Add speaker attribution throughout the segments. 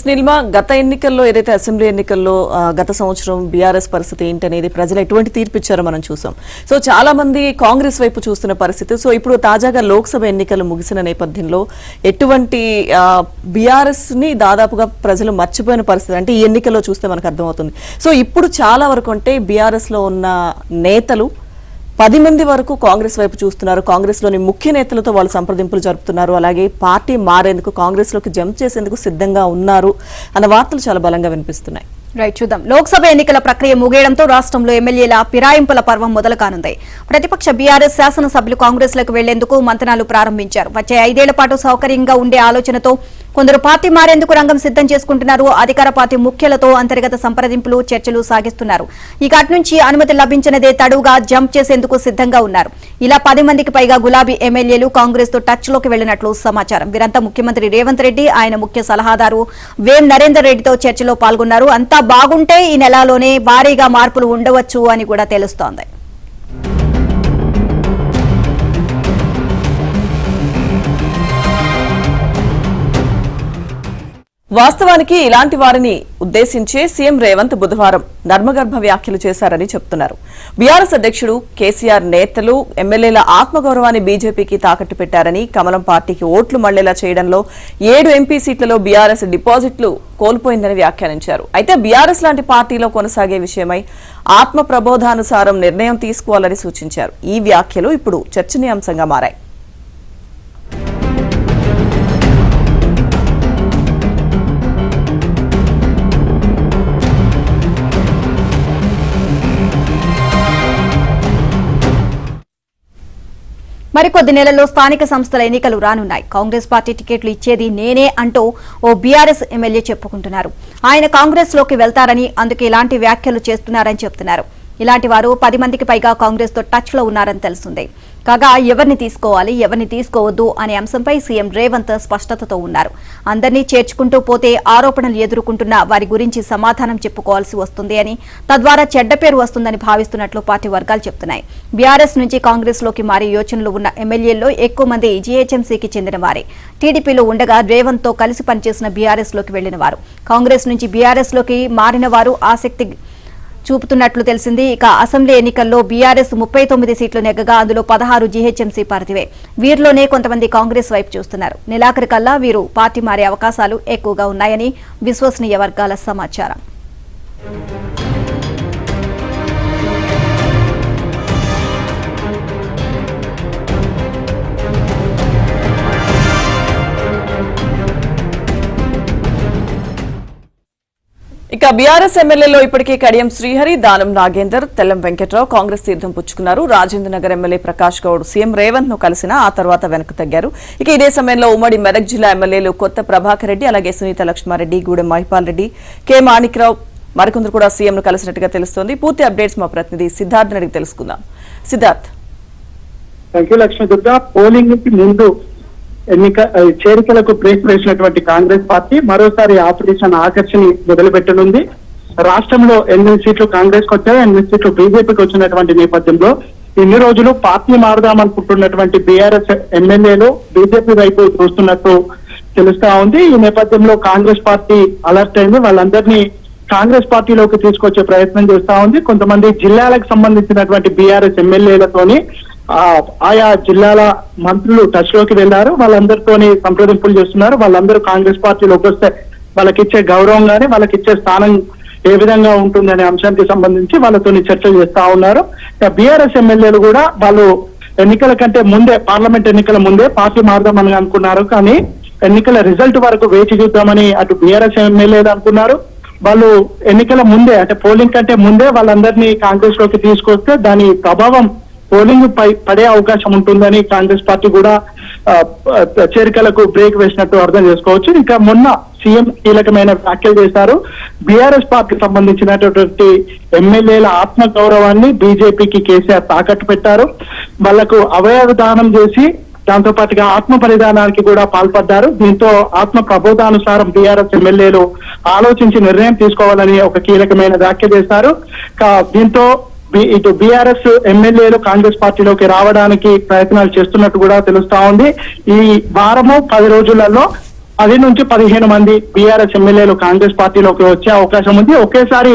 Speaker 1: నీలిమ, గత ఎన్నికల్లో ఏదైతే అసెంబ్లీ ఎన్నికల్లో గత సంవత్సరం బీఆర్ఎస్ పరిస్థితి ఏంటనేది ప్రజలు ఎటువంటి తీర్పు ఇచ్చారో మనం చూసాం. సో చాలా మంది కాంగ్రెస్ వైపు చూస్తున్న పరిస్థితి. సో ఇప్పుడు తాజాగా లోక్సభ ఎన్నికలు ముగిసిన నేపథ్యంలో ఎటువంటి బీఆర్ఎస్ ని దాదాపుగా ప్రజలు మర్చిపోయిన పరిస్థితి అంటే ఈ ఎన్నికల్లో చూస్తే మనకు అర్థమవుతుంది. సో ఇప్పుడు చాలా వరకు అంటే బీఆర్ఎస్ లో ఉన్న నేతలు 10 మంది వరకు కాంగ్రెస్ వైపు చూస్తున్నారు. కాంగ్రెస్ లోని ముఖ్య నేతలతో వాళ్ళు సంప్రదింపులు జరుపుతున్నారు. అలాగే పార్టీ మారేందుకు, కాంగ్రెస్ లోకి జంప్ చేసేందుకు సిద్ధంగా ఉన్నారు అన్న వార్తలు చాలా బలంగా వినిపిస్తున్నాయి.
Speaker 2: రైట్, చూద్దాం. లోక్సభ ఎన్నికల ప్రక్రియ ముగియడంతో రాష్ట్రంలో ఎమ్మెల్యేల ఫిరాయింపుల పర్వం మొదలు కానుంది. ప్రతిపక్ష బీఆర్ఎస్ శాసనసభ్యులు కాంగ్రెస్ లకు వెళ్లేందుకు మంతనాలు ప్రారంభించారు. వచ్చే 5 ఏళ్ల పాటు సౌకర్యంగా ఉండే ఆలోచనతో కొందరు పార్టీ మారేందుకు రంగం సిద్ధం చేసుకుంటున్నారు. అధికార పార్టీ ముఖ్యులతో అంతర్గత సంప్రదింపులు, చర్చలు సాగిస్తున్నారు. ఇక అటు నుంచి అనుమతి లభించినదే తడువుగా జంప్ చేసేందుకు సిద్ధంగా ఉన్నారు. ఇలా 10 మందికి పైగా గులాబీ ఎమ్మెల్యేలు కాంగ్రెస్ తో టచ్ లోకి వెళ్లినట్లు సమాచారం. వీరంతా ముఖ్యమంత్రి రేవంత్ రెడ్డి, ఆయన ముఖ్య సలహాదారు వేం నరేందర్ రెడ్డితో చర్చలో పాల్గొన్నారు. అంతా బాగుంటే ఈ నెలలోనే భారీగా మార్పులు ఉండవచ్చు అని కూడా తెలుస్తోంది.
Speaker 1: వాస్తవానికి ఇలాంటి వారిని ఉద్దేశించే సీఎం రేవంత్ బుధవారం నర్మగర్భ వ్యాఖ్యలు చేశారని చెప్తున్నారు. బీఆర్ఎస్ అధ్యక్షుడు కేసీఆర్ నేతలు ఎమ్మెల్యేల ఆత్మగౌరవాన్ని బీజేపీకి తాకట్టు పెట్టారని, కమలం పార్టీకి ఓట్లు మళ్లేలా చేయడంలో 7 ఎంపీ సీట్లలో బీఆర్ఎస్ డిపాజిట్లు కోల్పోయిందని వ్యాఖ్యానించారు. అయితే బీఆర్ఎస్ లాంటి పార్టీలో కొనసాగే విషయమై ఆత్మ ప్రబోధానుసారం నిర్ణయం తీసుకోవాలని సూచించారు. ఈ వ్యాఖ్యలు ఇప్పుడు చర్చనీయాంశంగా మారాయి.
Speaker 2: మరికొద్ది నెలల్లో స్థానిక సంస్థల ఎన్నికలు రానున్నాయి. కాంగ్రెస్ పార్టీ టికెట్లు ఇచ్చేది నేనే అంటూ ఓ బీఆర్ఎస్ ఎమ్మెల్యే చెప్పుకుంటున్నారు. ఆయన కాంగ్రెస్ లోకి వెళ్తారని, అందుకే ఇలాంటి వ్యాఖ్యలు చేస్తున్నారని చెప్తున్నారు. ఇలాంటి వారు 10 మందికి పైగా కాంగ్రెస్ తో టచ్ లో ఉన్నారని తెలుస్తుంది. కాగా ఎవరిని తీసుకోవాలి, ఎవరిని తీసుకోవద్దు అనే అంశంపై సీఎం రేవంత్ స్పష్టతతో ఉన్నారు. అందరినీ చేర్చుకుంటూ పోతే ఆరోపణలు ఎదుర్కొంటున్న వారి గురించి సమాధానం చెప్పుకోవాల్సి వస్తుంది అని, తద్వారా చెడ్డ పేరు వస్తుందని భావిస్తున్నట్లు పార్టీ వర్గాలు చెప్తున్నాయి. బీఆర్ఎస్ నుంచి కాంగ్రెస్ లోకి మారే యోచనలు ఉన్న ఎమ్మెల్యేల్లో ఎక్కువ మంది జీహెచ్ఎంసీకి చెందిన వారే. టీడీపీలో ఉండగా రేవంత్ తో కలిసి పనిచేసిన బీఆర్ఎస్ లోకి వెళ్లిన వారు. కాంగ్రెస్ నుంచి బీఆర్ఎస్ లోకి మారిన వారు ఆసక్తి చూపుతున్నట్లు తెలిసింది. ఇక అసెంబ్లీ ఎన్నికల్లో బీఆర్ఎస్ 39 సీట్లు నెగ్గగా అందులో 16 జీహెచ్ఎంసీ పరిధివే. వీరిలోనే కొంతమంది కాంగ్రెస్ వైపు చూస్తున్నారు. నెలాఖరికల్లా వీరు పార్టీ మారే అవకాశాలు ఎక్కువగా ఉన్నాయని విశ్వసనీయ వర్గాల సమాచారం.
Speaker 1: ఇక బీఆర్ఎస్ ఎమ్మెల్యేలో ఇప్పటికే కడియం శ్రీహరి, దానం నాగేందర్, తెల్లం వెంకట్రావు కాంగ్రెస్ తీర్థం పుచ్చుకున్నారు. రాజేంద్రనగర్ ఎమ్మెల్యే ప్రకాష్ గౌడ్ సీఎం రేవంత్ ను కలిసిన ఆ తర్వాత వెనక్కు తగ్గారు. ఇక ఇదే సమయంలో ఉమ్మడి మెదక్ జిల్లా ఎమ్మెల్యేలు కొత్త ప్రభాకర్ రెడ్డి, అలాగే సునీత లక్ష్మారెడ్డి, గూడెం మహిపాల్ రెడ్డి, కె మాణిక్రావు మరికొందరు కూడా సీఎం ను కలిసినట్టుగా తెలుస్తోంది. పూర్తి అప్డేట్స్ మా ప్రతినిధి సిద్ధార్థ్ అడిగి తెలుసుకుందాం. సిద్ధార్థ్.
Speaker 3: పోలింగ్ కి ముందు చేరికలకు బ్రేక్ వేసినటువంటి కాంగ్రెస్ పార్టీ మరోసారి ఆపరేషన్ ఆకర్షణ మొదలుపెట్టనుంది. రాష్ట్రంలో 8 సీట్లు కాంగ్రెస్ కు వచ్చాయి, 8 సీట్లు బీజేపీకి వచ్చినటువంటి నేపథ్యంలో ఇన్ని రోజులు పార్టీ మారుదామనుకుంటున్నటువంటి బీఆర్ఎస్ ఎమ్మెల్యేలు బీజేపీ వైపు చూస్తున్నట్టు తెలుస్తా ఉంది. ఈ నేపథ్యంలో కాంగ్రెస్ పార్టీ అలర్ట్ అయింది. వాళ్ళందరినీ కాంగ్రెస్ పార్టీలోకి తీసుకొచ్చే ప్రయత్నం చేస్తా ఉంది. కొంతమంది జిల్లాలకు సంబంధించినటువంటి బీఆర్ఎస్ ఎమ్మెల్యేలతోని ఆయా జిల్లాల మంత్రులు టచ్ లోకి వెళ్లారు. వాళ్ళందరితోని సంప్రదింపులు చేస్తున్నారు. వాళ్ళందరూ కాంగ్రెస్ పార్టీలోకి వస్తే వాళ్ళకిచ్చే గౌరవం గానీ, వాళ్ళకిచ్చే స్థానం ఏ విధంగా ఉంటుందనే అంశానికి సంబంధించి వాళ్ళతోని చర్చలు చేస్తా ఉన్నారు. బీఆర్ఎస్ ఎమ్మెల్యేలు కూడా వాళ్ళు ఎన్నికల కంటే ముందే, పార్లమెంట్ ఎన్నికల ముందే పార్టీ మారుదామని అనుకున్నారు. కానీ ఎన్నికల రిజల్ట్ వరకు వేచి చూద్దామని అటు బీఆర్ఎస్ ఎమ్మెల్యేలు అనుకున్నారు. వాళ్ళు ఎన్నికల ముందే, అంటే పోలింగ్ కంటే ముందే వాళ్ళందరినీ కాంగ్రెస్ లోకి తీసుకొస్తే దాని ప్రభావం పోలింగ్ పై పడే అవకాశం ఉంటుందని కాంగ్రెస్ పార్టీ కూడా చేరికలకు బ్రేక్ వేసినట్టు అర్థం చేసుకోవచ్చు. ఇంకా మొన్న సీఎం కీలకమైన వ్యాఖ్యలు చేశారు. బీఆర్ఎస్ పార్టీకి సంబంధించినటువంటి ఎమ్మెల్యేల ఆత్మ గౌరవాన్ని బీజేపీకి కేసీఆర్ తాకట్టు పెట్టారు. వాళ్లకు అవయవ దానం చేసి దాంతో పాటుగా ఆత్మ బలిదానానికి కూడా పాల్పడ్డారు. దీంతో ఆత్మ ప్రబోధానుసారం బీఆర్ఎస్ ఎమ్మెల్యేలు ఆలోచించి నిర్ణయం తీసుకోవాలని ఒక కీలకమైన వ్యాఖ్య చేశారు. దీంతో ఇటు బీఆర్ఎస్ ఎమ్మెల్యేలు కాంగ్రెస్ పార్టీలోకి రావడానికి ప్రయత్నాలు చేస్తున్నట్టు కూడా తెలుస్తా ఉంది. ఈ వారము 10 రోజులలో 10 నుంచి 15 మంది బీఆర్ఎస్ ఎమ్మెల్యేలు కాంగ్రెస్ పార్టీలోకి వచ్చే అవకాశం ఉంది. ఒకేసారి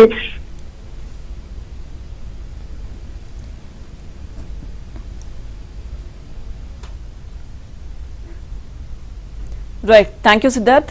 Speaker 1: రైట్, థ్యాంక్ యూ సిద్ధార్థ్.